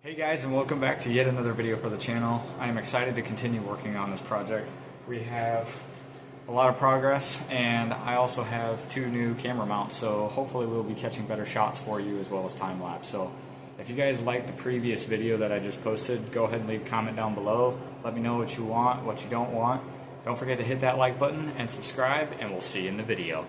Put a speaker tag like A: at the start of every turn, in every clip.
A: Hey guys, and welcome back to yet another video for the channel. I am excited to continue working on this project. We have a lot of progress, and I also have 2 new camera mounts, so hopefully we'll be catching better shots for you as well as time-lapse. So if you guys liked the previous video that I just posted, go ahead and leave a comment down below. Let me know what you want, what you don't want. Don't forget to hit that like button and subscribe, and we'll see you in the video.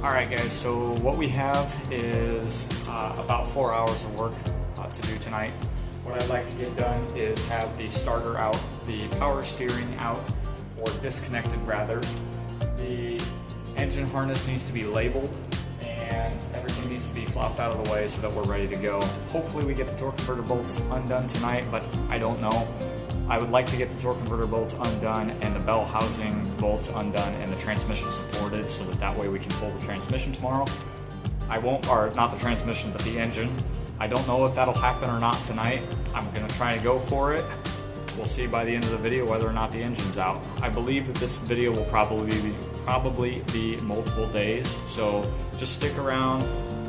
A: Alright guys, so what we have is about 4 hours of work to do tonight. What I'd like to get done is have the starter out, the power steering out, or disconnected rather. The engine harness needs to be labeled, and everything needs to be flopped out of the way so that we're ready to go. Hopefully we get the torque converter bolts undone tonight, but I don't know. I would like to get the torque converter bolts undone and the bell housing bolts undone and the transmission supported so that way we can pull the transmission tomorrow. I won't, or not the transmission, but the engine. I don't know if that'll happen or not tonight. I'm going to try to go for it. We'll see by the end of the video whether or not the engine's out. I believe that this video will probably be multiple days, so just stick around.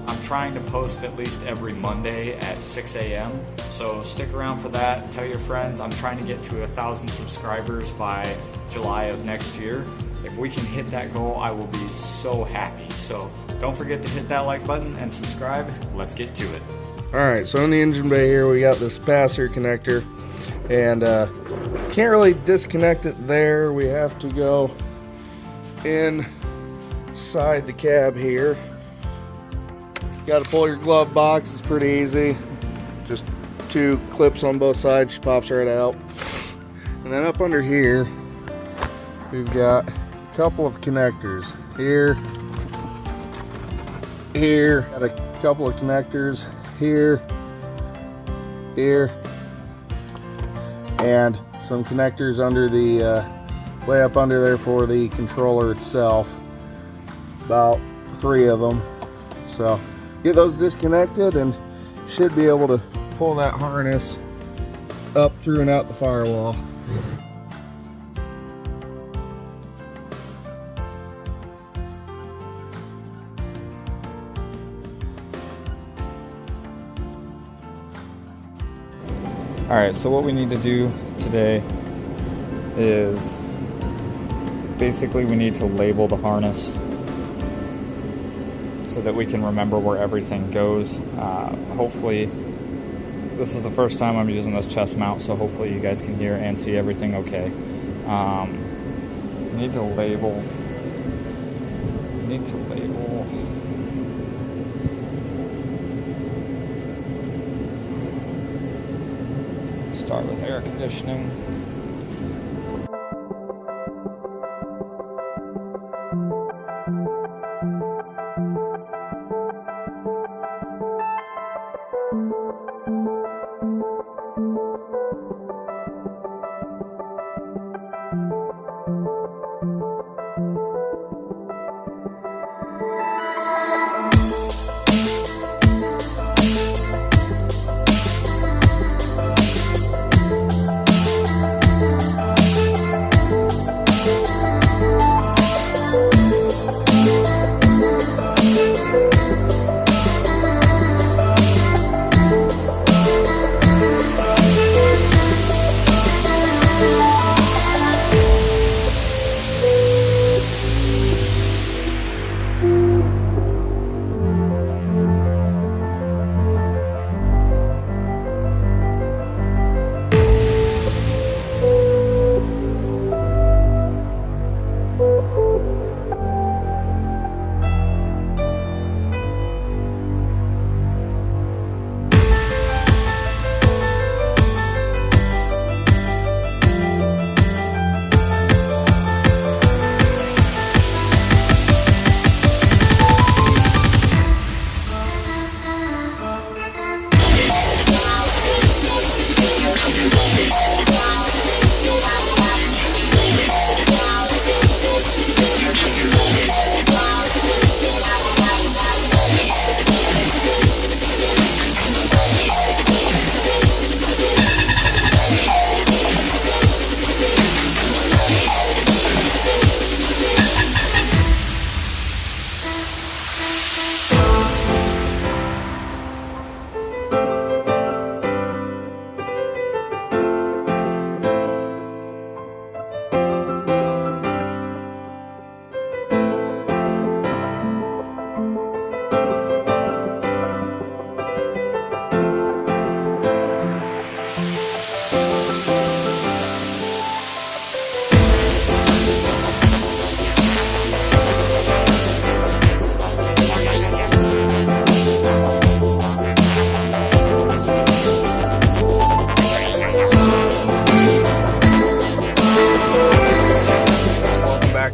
A: I'm trying to post at least every Monday at 6 a.m. So stick around for that. Tell your friends. I'm trying to get to 1,000 subscribers by July of next year. If we can hit that goal, I will be so happy. So don't forget to hit that like button and subscribe. Let's get to it.
B: Alright, so in the engine bay here we got this capacitor connector, and can't really disconnect it there. We have to go inside the cab here. Got to pull your glove box. It's pretty easy. Just 2 clips on both sides. She pops right out. And then up under here, we've got a couple of connectors. Here. Got a couple of connectors. Here. And some connectors under the, way up under there for the controller itself. About 3 of them. So get those disconnected and should be able to pull that harness up through and out the firewall.
A: Alright, so what we need to do today is basically we need to label the harness so that we can remember where everything goes. Hopefully, this is the first time I'm using this chest mount, so hopefully you guys can hear and see everything okay. Need to label. Start with air conditioning.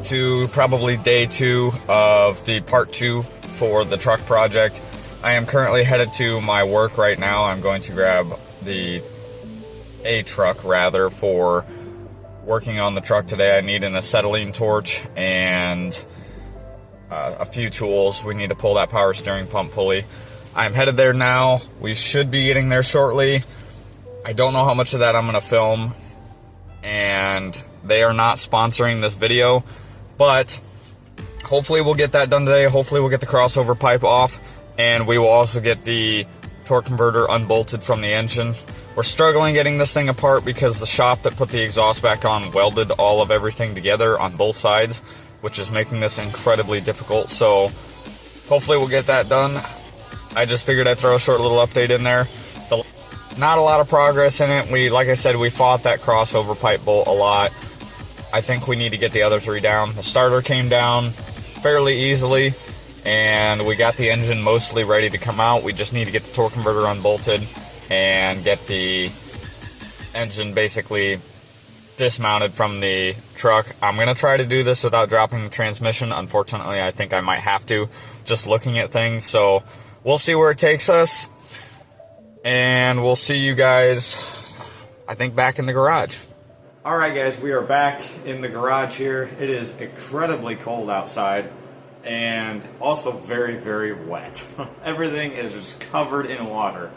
A: to probably day 2 of the part 2 for the truck project. I am currently headed to my work right now. I'm going to grab a truck rather for working on the truck today. I need an acetylene torch and a few tools. We need to pull that power steering pump pulley. I'm headed there now. We should be getting there shortly. I don't know how much of that I'm going to film, and they are not sponsoring this video, but hopefully we'll get that done today. Hopefully we'll get the crossover pipe off, and we will also get the torque converter unbolted from the engine. We're struggling getting this thing apart because the shop that put the exhaust back on welded all of everything together on both sides, which is making this incredibly difficult. So hopefully we'll get that done. I just figured I'd throw a short little update in there. Not a lot of progress in it. Like I said, we fought that crossover pipe bolt a lot. I think we need to get the other 3 down. The starter came down fairly easily, and we got the engine mostly ready to come out. We just need to get the torque converter unbolted and get the engine basically dismounted from the truck. I'm going to try to do this without dropping the transmission. Unfortunately, I think I might have to, just looking at things. So we'll see where it takes us. And we'll see you guys, I think, back in the garage. Alright guys, we are back in the garage here. It is incredibly cold outside and also very, very wet. Everything is just covered in water.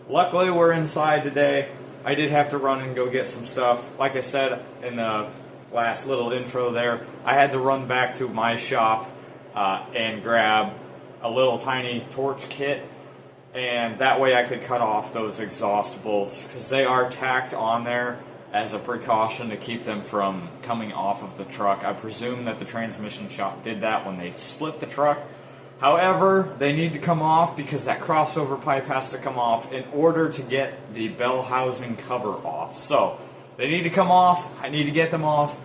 A: Luckily we're inside today. I did have to run and go get some stuff. Like I said in the last little intro there, I had to run back to my shop and grab a little tiny torch kit. And that way I could cut off those exhaust bolts, because they are tacked on there as a precaution to keep them from coming off of the truck. I presume that the transmission shop did that when they split the truck. However, they need to come off because that crossover pipe has to come off in order to get the bell housing cover off. So they need to come off. I need to get them off.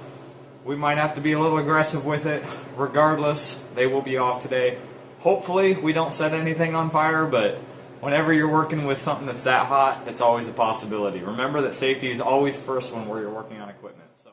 A: We might have to be a little aggressive with it. Regardless, they will be off today. Hopefully we don't set anything on fire, but whenever you're working with something that's that hot, it's always a possibility. Remember that safety is always first when you're working on equipment. So.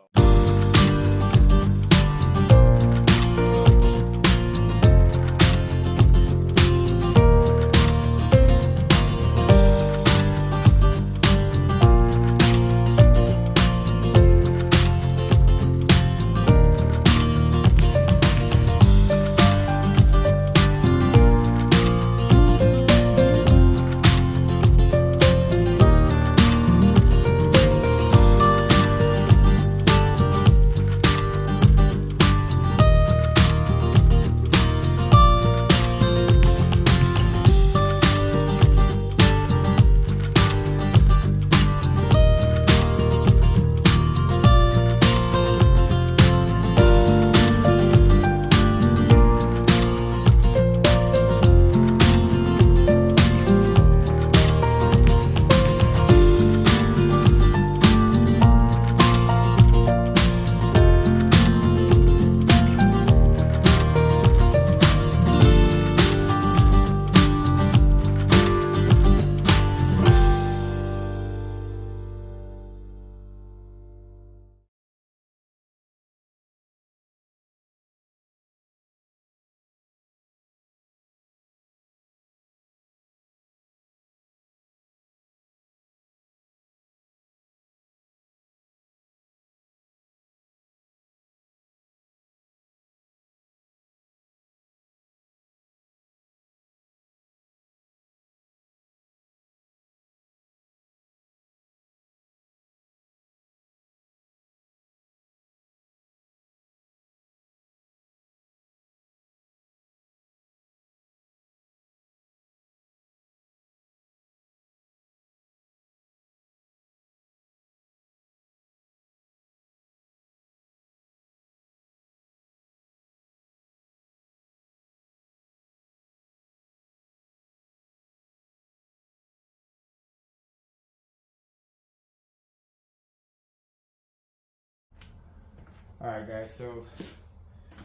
A: Alright guys, so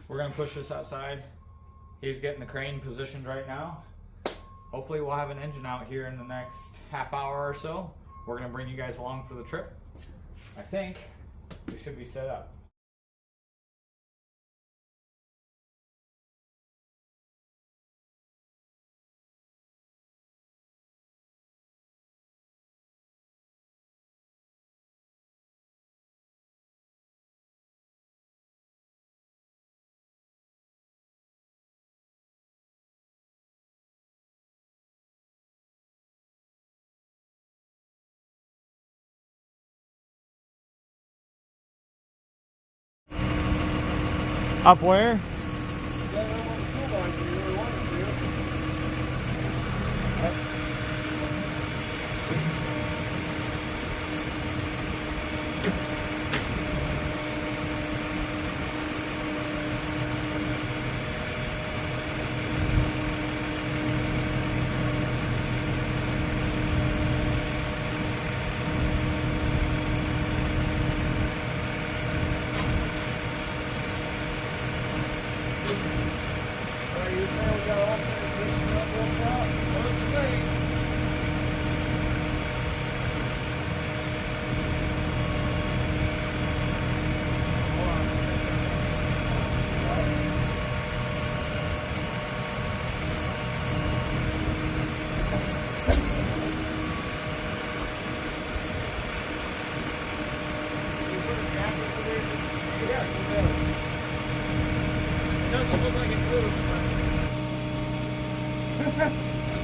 A: we're going to push this outside. He's getting the crane positioned right now. Hopefully we'll have an engine out here in the next half hour or so. We're going to bring you guys along for the trip. I think we should be set up. Up where?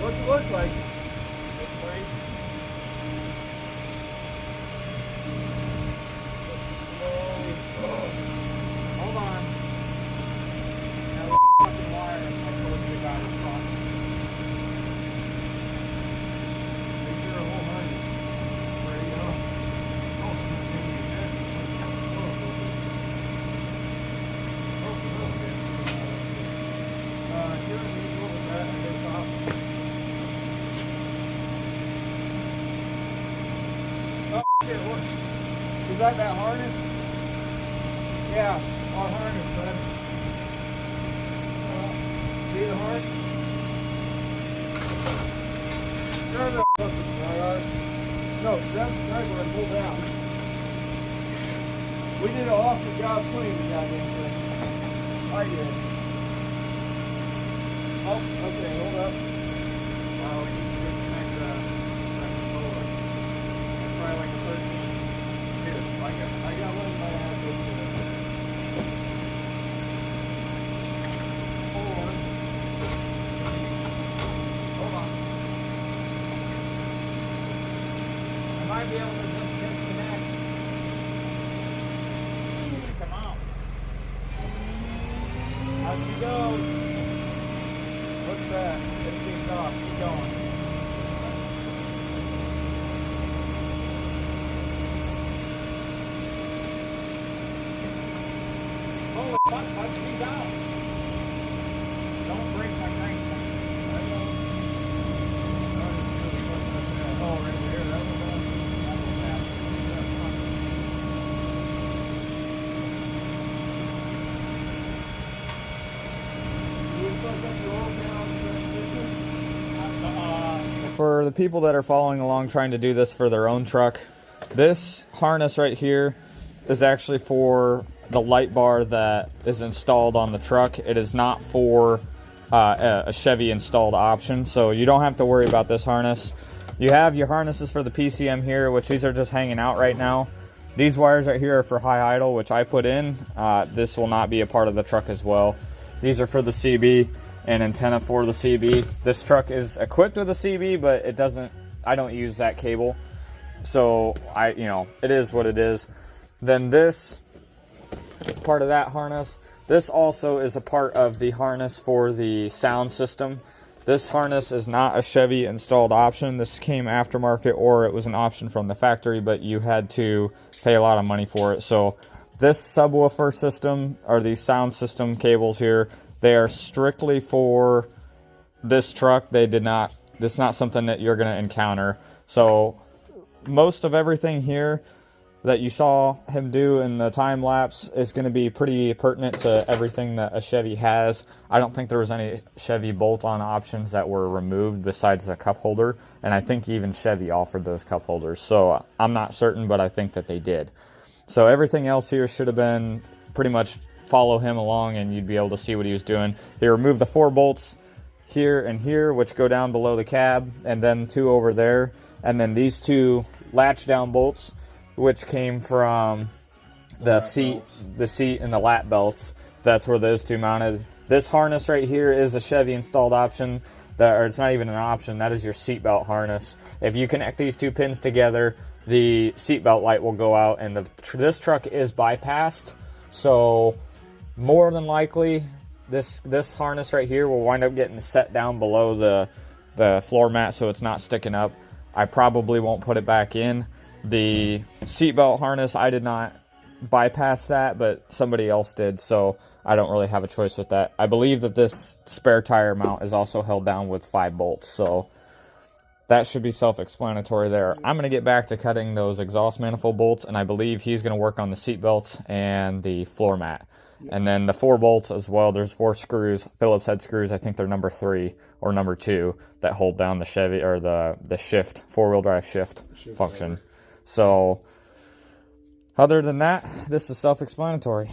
B: What's it look like?
A: Hold on. Now the fucking wire I told you about is wrong.
B: Make sure a whole harness is ready to go. Is that harness? Yeah, our harness, bud. See the harness? Grab that fucking drag. No, grab the drag and pull down. We did an off the job swing the goddamn thing. I did. Oh, okay, hold up.
A: Wow, we need to disconnect the controller. It's probably like a 13. Here,
B: I got one in my ass over there. Hold on.
A: Hold on. I might be able to just disconnect. Come on.
B: Out she goes. What's that?
A: It's the exhaust. Keep going. Holy fuck, let's see down. Don't break my crank.
B: Oh, right there. That was
A: For the people that are following along trying to do this for their own truck, this harness right here is actually for the light bar that is installed on the truck. It is not for a Chevy installed option, so you don't have to worry about this harness. You have your harnesses for the PCM here, which these are just hanging out right now. These wires right here are for high idle, which I put in. This will not be a part of the truck as well. These are for the CB and antenna for the CB. This truck is equipped with a CB, but it doesn't, I don't use that cable. So it is what it is. Then this is part of that harness. This also is a part of the harness for the sound system. This harness is not a Chevy installed option. This came aftermarket, or it was an option from the factory, but you had to pay a lot of money for it. So this subwoofer system, or the sound system cables here, they are strictly for this truck. It's not something that you're gonna encounter. So most of everything here that you saw him do in the time lapse is going to be pretty pertinent to everything that a Chevy has. I don't think there was any Chevy bolt-on options that were removed besides the cup holder, and I think even Chevy offered those cup holders. So I'm not certain, but I think that they did. So everything else here should have been pretty much follow him along and you'd be able to see what he was doing. He removed the 4 bolts here and here, which go down below the cab, and then 2 over there, and then these 2 latch down bolts, which came from the seat and the lat belts. That's where those 2 mounted. This harness right here is a Chevy installed option, or it's not even an option, that is your seatbelt harness. If you connect these 2 pins together, the seatbelt light will go out, and this truck is bypassed, so More than likely, this harness right here will wind up getting set down below the floor mat so it's not sticking up. I probably won't put it back in. The seatbelt harness, I did not bypass that, but somebody else did, so I don't really have a choice with that. I believe that this spare tire mount is also held down with 5 bolts, so that should be self-explanatory there. I'm going to get back to cutting those exhaust manifold bolts, and I believe he's going to work on the seat belts and the floor mat. And then the 4 bolts as well, there's 4 screws, Phillips head screws, I think they're number 3 or number 2, that hold down the Chevy, or the shift, 4-wheel drive shift function. Lever. So, other than that, this is self-explanatory.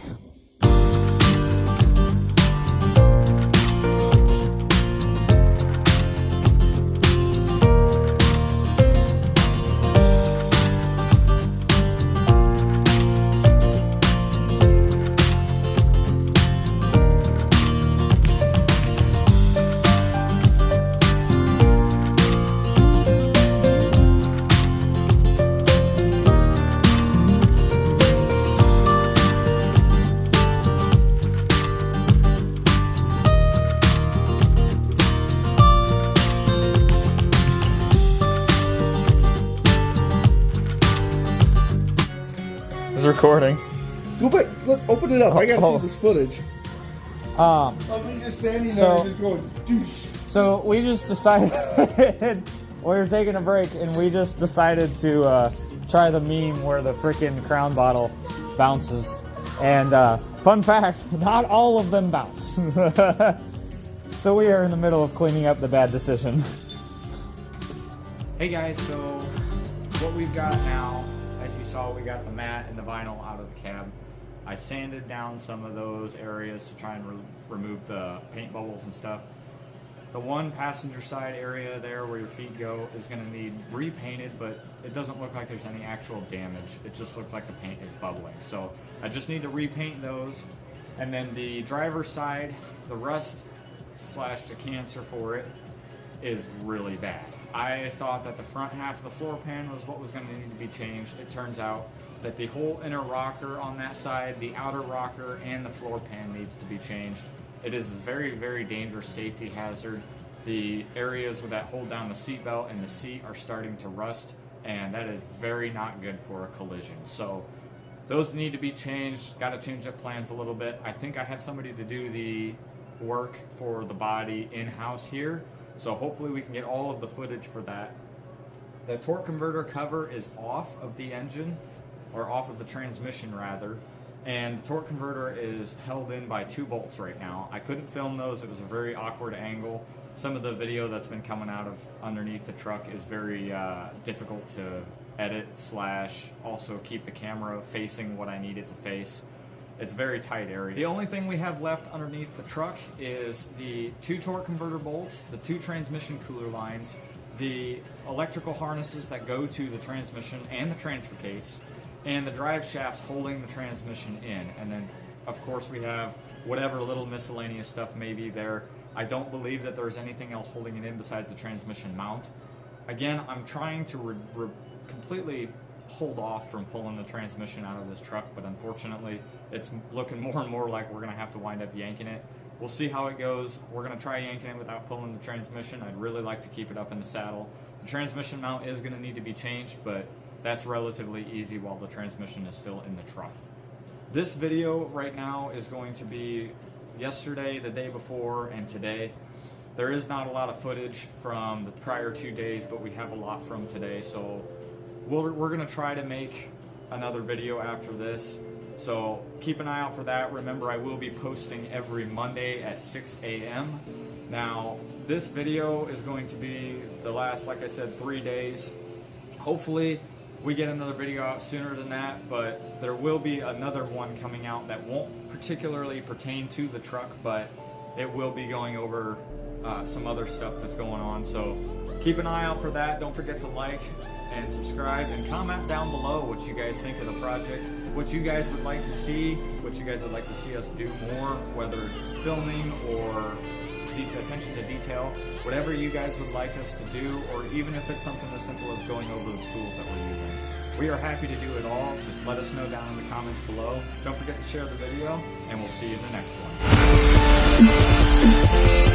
A: Recording.
B: Go back. Look, open it up. I gotta see this footage. Of me just standing there and just going douche.
A: So we just decided we were taking a break and we just decided to try the meme where the freaking Crown bottle bounces. And fun fact, not all of them bounce. So we are in the middle of cleaning up the bad decision. Hey guys, so what we've got now, as you saw, we got the mat and the vinyl out of the cab. I sanded down some of those areas to try and remove the paint bubbles and stuff. The one passenger side area there where your feet go is going to need repainted, but it doesn't look like there's any actual damage. It just looks like the paint is bubbling. So I just need to repaint those. And then the driver's side, the rust / the cancer for it is really bad. I thought that the front half of the floor pan was what was going to need to be changed. It turns out that the whole inner rocker on that side, the outer rocker, and the floor pan needs to be changed. It is a very, very dangerous safety hazard. The areas that hold down the seat belt and the seat are starting to rust, and that is very not good for a collision. So those need to be changed. Got to change up plans a little bit. I think I have somebody to do the work for the body in-house here. So hopefully we can get all of the footage for that. The torque converter cover is off of the engine, or off of the transmission rather, and the torque converter is held in by 2 bolts right now. I couldn't film those, it was a very awkward angle. Some of the video that's been coming out of underneath the truck is very difficult to edit / also keep the camera facing what I need it to face. It's a very tight area. The only thing we have left underneath the truck is the 2 torque converter bolts, the 2 transmission cooler lines, the electrical harnesses that go to the transmission and the transfer case, and the drive shafts holding the transmission in. And then, of course, we have whatever little miscellaneous stuff may be there. I don't believe that there's anything else holding it in besides the transmission mount. Again, I'm trying to completely hold off from pulling the transmission out of this truck, but unfortunately it's looking more and more like we're going to have to wind up yanking it. We'll see how it goes. We're going to try yanking it without pulling the transmission. I'd really like to keep it up in the saddle. The transmission mount is going to need to be changed, but that's relatively easy while the transmission is still in the truck. This video right now is going to be yesterday, the day before, and today. There is not a lot of footage from the prior 2 days, but we have a lot from today, so we're going to try to make another video after this. So keep an eye out for that. Remember, I will be posting every Monday at 6 a.m. Now, this video is going to be the last, like I said, 3 days. Hopefully, we get another video out sooner than that, but there will be another one coming out that won't particularly pertain to the truck, but it will be going over some other stuff that's going on. So keep an eye out for that. Don't forget to like and subscribe and comment down below what you guys think of the project, what you guys would like to see, what you guys would like to see us do more, whether it's filming or attention to detail, whatever you guys would like us to do, or even if it's something as simple as going over the tools that we're using. We are happy to do it all. Just let us know down in the comments below. Don't forget to share the video, and we'll see you in the next one.